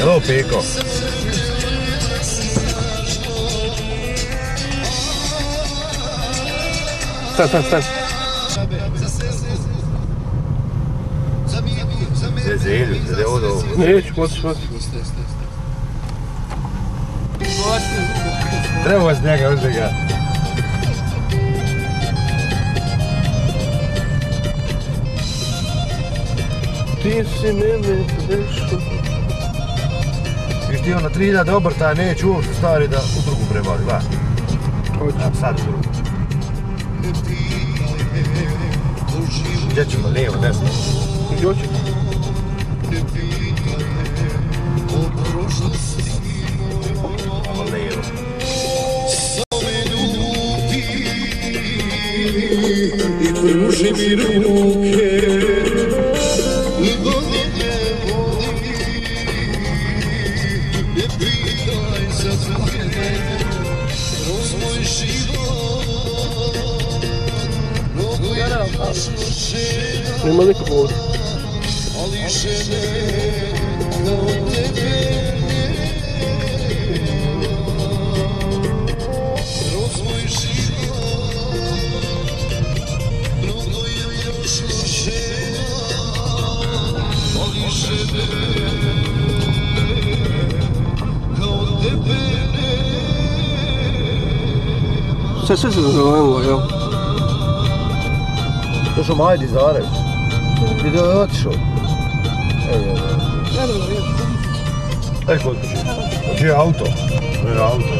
Je li ovo peko? Stan. Zezelju, zade ovo. Neću, hoću. Treba vas njega, uzde ga. Ti si mene dešao. Viš ti ono 3000 obrtaja neću uopšte stvari da u drugu prebali, va? Hoću. Sad u drugu. Gdje ćemo, lijevo, desno? Gdje hoću? Ovo lijevo. I pruži mi ruke i godine vodi, ne pitaj za tvoje kroz moj život. Mnogo je prošlo žena, Nema nikog ovdje. ali žene kao tebe kroz moj život. Mnogo je prošlo žena, ali žene kao tebe Sve se zazelenilo, jel? Došao Majdi Zarević. Gdje je otišao? Evo. Daj kod kuće. Gdje je auto? Gdje je auto?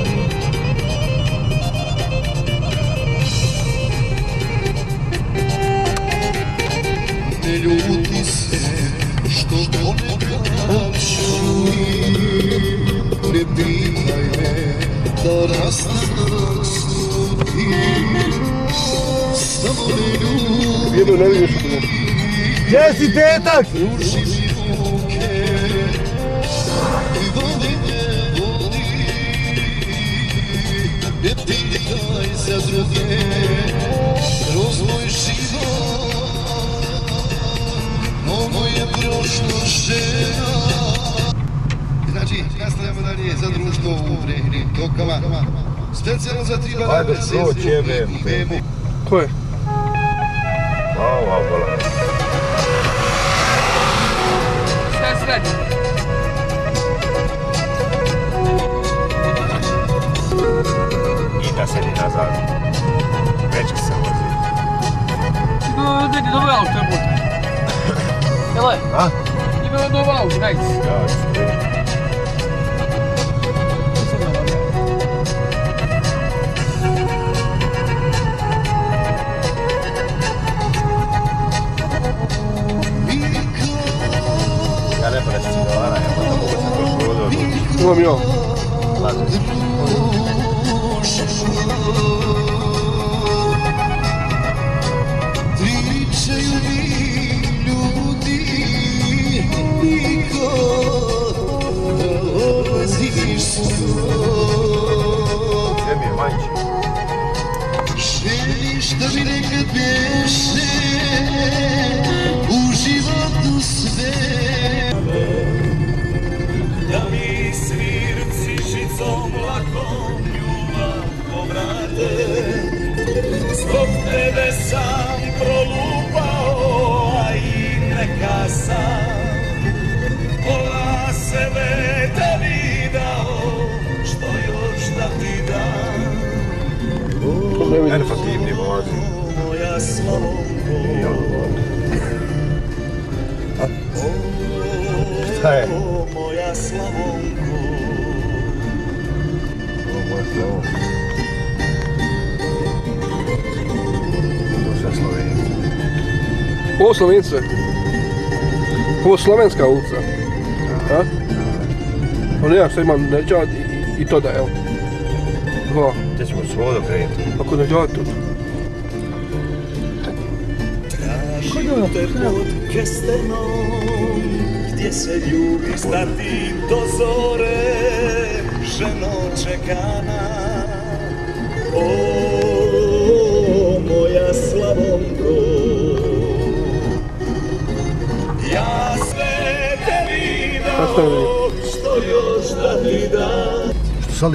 ne ljuti se što ponekad ne pitaj me da rastanak sudi, samo ne ljuti. Jedno ne vidiš što je. Gdje si tetak? Pruži mi ruke i godine vodi, ne pitaj za druge kroz moj život. Mnogo je prošlo žena. Znači, nastavljamo dalje za društvo u Vrehnim Tokama. Specijalno za tri banane. Ajde, proći jebe. Ko je? Ovo, bola. Sve. I da sedi nazad. Već se vozi. Idi dobro auto, je bude. Jel je? A? Idi dobro auto, najci. Ja, ja ne presi cigalara, ja možda mogu se to škodo. Imam ja. Lazi se. Pričaju mi ljudi, niko da odlaziš svoj. Gdje mi je majči? Želiš da mi nekad bješe u životu sve. Da mi svirci žicom lakom ljubav povrate. Zbog tebe sam prolupao, a i neka sam pola sebe tebi dao, što još da ti dam. Erfativni vozi. Moja Slavonko, Šta je? moja Slavonko. Ovo je to. To sve Slovenci. Ovo Slovence. Ovo je slovenska ulica. A? Ono ja što imam neđad i to da, jel? Dva. Gdje ćemo svodo krenuti? Ako neđad tu. Tražim te pod kestenom, gdje se ljubi stati do zore, ženo čekana. O, moja Slavonko, ja sve tebi dao, nešto još da ti dam. Što sad